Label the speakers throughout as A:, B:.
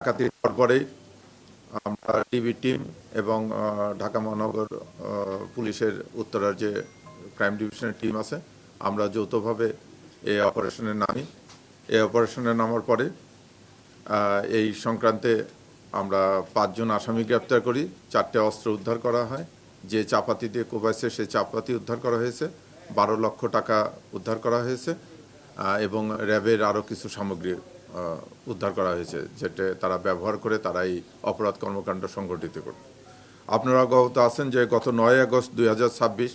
A: ডাকাতির পরপরেই আমরা TV team এবং ঢাকা মহানগর পুলিশের উত্তরার যে ক্রাইম ডিভিশনের টিম আছে, আমরা যৌথভাবে এই অপারেশনে নামি। এই অপারেশনে নামার পরে এই সংক্রান্তে আমরা 5 জন আসামি গ্রেপ্তার করি, 4টে অস্ত্র উদ্ধার করা হয়। যে চাপাতি দিয়ে কোবাইছে সেই চাপাতি উদ্ধার করা হয়েছে, 12 লক্ষ টাকা উদ্ধার করা হয়েছে এবং র্যাবের আরও কিছু সামগ্রী উদ্ধার করা হয়েছে, যেটা তারা ব্যবহার করে তারা এই অপরাধ কর্মকাণ্ড সংগঠিত করে। আপনারা অবগত আছেন যে গত 9 আগস্ট 2026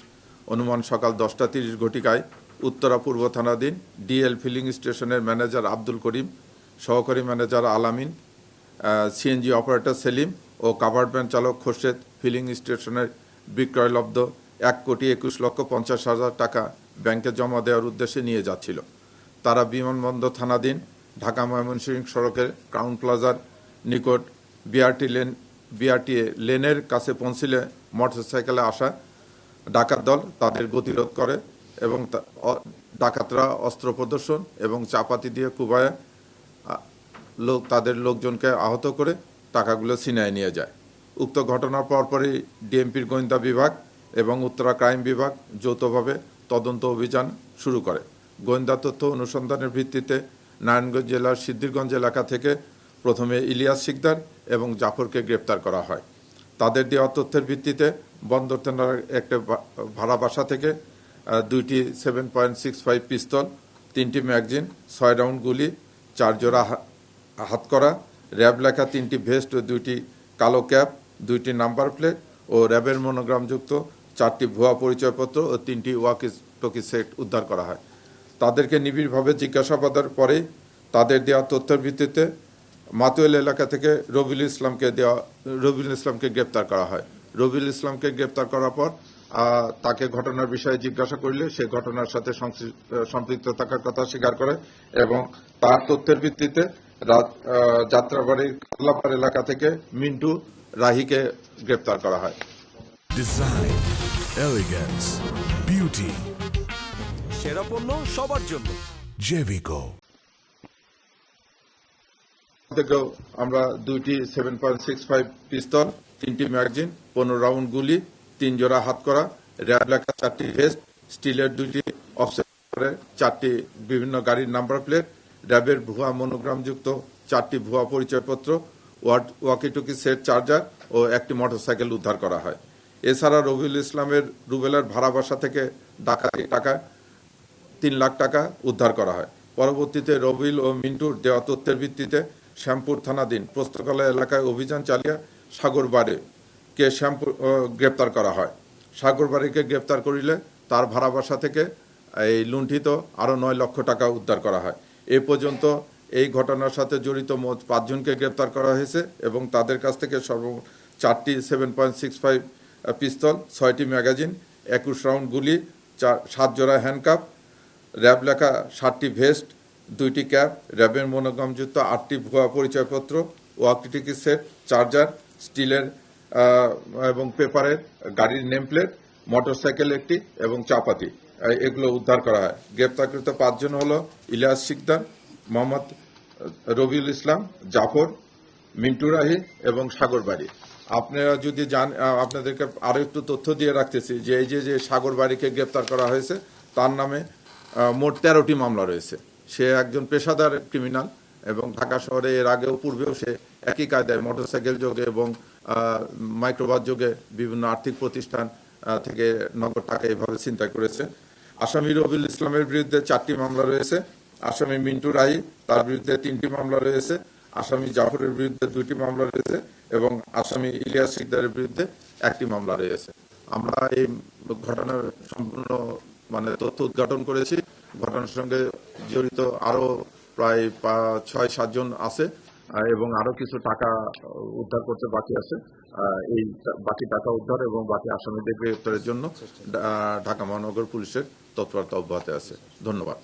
A: অনুমান সকাল 10টা 30 ঘটিকায় উত্তরা পূর্ব থানাধীন ডিএল ফিলিং স্টেশনের ম্যানেজার আব্দুল করিম, সহকারী ম্যানেজার আলামিন, সিএনজি অপারেটর সেলিম ও কাভার্ড ভ্যান চালক খোরশেদ ফিলিং স্টেশনের বিক্রয়লব্ধ 1,21,50,000 টাকা ব্যাংকে জমা দেওয়ার উদ্দেশ্যে নিয়ে যাচ্ছিল। তারা বিমানবন্দর থানাধীন ঢাকা ময়মনসিংহ সড়কের ক্রাউন প্লাজার নিকট বিআরটি লেনের কাছে পৌঁছলে মোটরসাইকেলে আসা ডাকাত দল তাদের গতিরোধ করে এবং ডাকাতরা অস্ত্র প্রদর্শন এবং চাপাতি দিয়ে কুবায় তাদের লোকজনকে আহত করে টাকাগুলো ছিনিয়ে নিয়ে যায়। উক্ত ঘটনার পরপরই ডিএমপির গোয়েন্দা বিভাগ এবং উত্তরা ক্রাইম বিভাগ যৌথভাবে তদন্ত অভিযান শুরু করে। গোয়েন্দা তথ্য অনুসন্ধানের ভিত্তিতে নারায়ণগঞ্জ জেলার সিদ্ধিরগঞ্জ এলাকা থেকে প্রথমে ইলিয়াস শিকদার এবং জাফরকে গ্রেপ্তার করা হয়। তাদের দেওয়া তথ্যের ভিত্তিতে বন্দর থানার একটা ভাড়া বাসা থেকে 2টি 7.65 পিস্তল, 3টি ম্যাগজিন, 6 রাউন্ড গুলি, 4 জোড়া হাতকড়া, র্যাব লেখা 3টি ভেস্ট ও 2টি কালো ক্যাপ, 2টি নাম্বার প্লেট ও র্যাবের মনোগ্রামযুক্ত 4টি ভুয়া পরিচয়পত্র ও 3টি ওয়াকি টকি সেট উদ্ধার করা হয়। তাদেরকে নিবিড়ভাবে জিজ্ঞাসাবাদের পরে তাদের দেওয়া তথ্যের ভিত্তিতে মাতুয়েল এলাকা থেকে রবিউল ইসলামকে গ্রেপ্তার করা হয়। রবিউল ইসলামকে গ্রেপ্তার করার পর তাকে ঘটনার বিষয়ে জিজ্ঞাসা করলে সে ঘটনার সাথে সম্পৃক্ত থাকার কথা স্বীকার করে এবং তার তথ্যের ভিত্তিতে যাত্রাবাড়ির কাল্লাপাড় এলাকা থেকে মিন্টু রাহিকে গ্রেপ্তার করা হয়।
B: ডিজাইন, এলিগেন্স, বিউটি,
C: সেরা পণ্য সবার জন্য
B: জেভিকো।
A: থেকেও আমরা 2টি 7.65 পিস্তল, 3টি ম্যাগজিন, 15 রাউন্ড গুলি, 3 জোড়া হাতকড়া, র্যাব লেখা 4টি ভেস্ট, স্টিলের 2টি অফসেট, 4টি বিভিন্ন গাড়ির নাম্বার প্লেট, র্যাবের ভুয়া মনোগ্রামযুক্ত 4টি ভুয়া পরিচয়পত্র, ওয়াকিটকি সেট, চার্জার ও 1টি মোটরসাইকেল উদ্ধার করা হয়। এছাড়া রবিউল ইসলামের রুবেলার ভাড়া বাসা থেকে ডাকাতি টাকা 3 লাখ টাকা উদ্ধার করা হয়। পরবর্তীতে রবিউল ও মিন্টুর দেওয়া তথ্যের ভিত্তিতে শ্যামপুর থানাধীন পোস্তকলা এলাকায় অভিযান চালিয়ে সাগরবাড়িকে গ্রেপ্তার করা হয়। সাগরবাড়িকে গ্রেপ্তার করিলে তার ভাড়া বাসা থেকে এই লুণ্ঠিত আরও 9 লক্ষ টাকা উদ্ধার করা হয়। এ পর্যন্ত এই ঘটনার সাথে জড়িত মোট 5 জনকে গ্রেপ্তার করা হয়েছে এবং তাদের কাছ থেকে 4টি 7.65 পিস্তল, 6টি ম্যাগাজিন, 21 রাউন্ড গুলি, 7 জোড়া হ্যান্ডকাপ, র্যাব লেখা 7টি ভেস্ট, 2টি ক্যাপ, র্যাবের মনোগ্রামযুক্ত 8টি ভুয়া পরিচয়পত্র, ওয়াকিটকি সেট, চার্জার, স্টিলের এবং পেপারের গাড়ির নেম প্লেট, মোটরসাইকেল 1টি এবং চাপাতি, এগুলো উদ্ধার করা হয়। গ্রেপ্তারকৃত 5 জন হলো ইলিয়াস শিকদার, মোহাম্মদ রবিউল ইসলাম, জাফর, মিন্টু রাহি এবং সাগরবাড়ি। আপনারা যদি আপনাদেরকে আরও একটু তথ্য দিয়ে রাখতেছি যে এই যে সাগরবাড়িকে গ্রেপ্তার করা হয়েছে তার নামে মোট 13টি মামলা রয়েছে। সে একজন পেশাদার ক্রিমিনাল এবং ঢাকা শহরে এর আগেও পূর্বেও সে একই কায়দায় মোটরসাইকেল যোগে এবং মাইক্রোবাস যোগে বিভিন্ন আর্থিক প্রতিষ্ঠান থেকে নগদ টাকা এভাবে ছিনতাই করেছে। আসামি রবিউল ইসলামের বিরুদ্ধে 4টি মামলা রয়েছে। আসামি মিন্টু রাহি, তার বিরুদ্ধে 3টি মামলা রয়েছে। আসামি জাফরের বিরুদ্ধে 2টি মামলা রয়েছে এবং আসামি ইলিয়াস শিকদারের বিরুদ্ধে 1টি মামলা রয়েছে। আমরা এই ঘটনার সম্পূর্ণ তথ্য উদ্ঘাটন করেছি। ঘটনার সঙ্গে জড়িত আরো প্রায় 6-7 জন আছে এবং আরো কিছু টাকা উদ্ধার করতে বাকি আছে। এই বাকি টাকা উদ্ধার এবং বাকি আসামিদের গ্রেপ্তারের জন্য ঢাকা মহানগর পুলিশের তৎপরতা অব্যাহত আছে। ধন্যবাদ।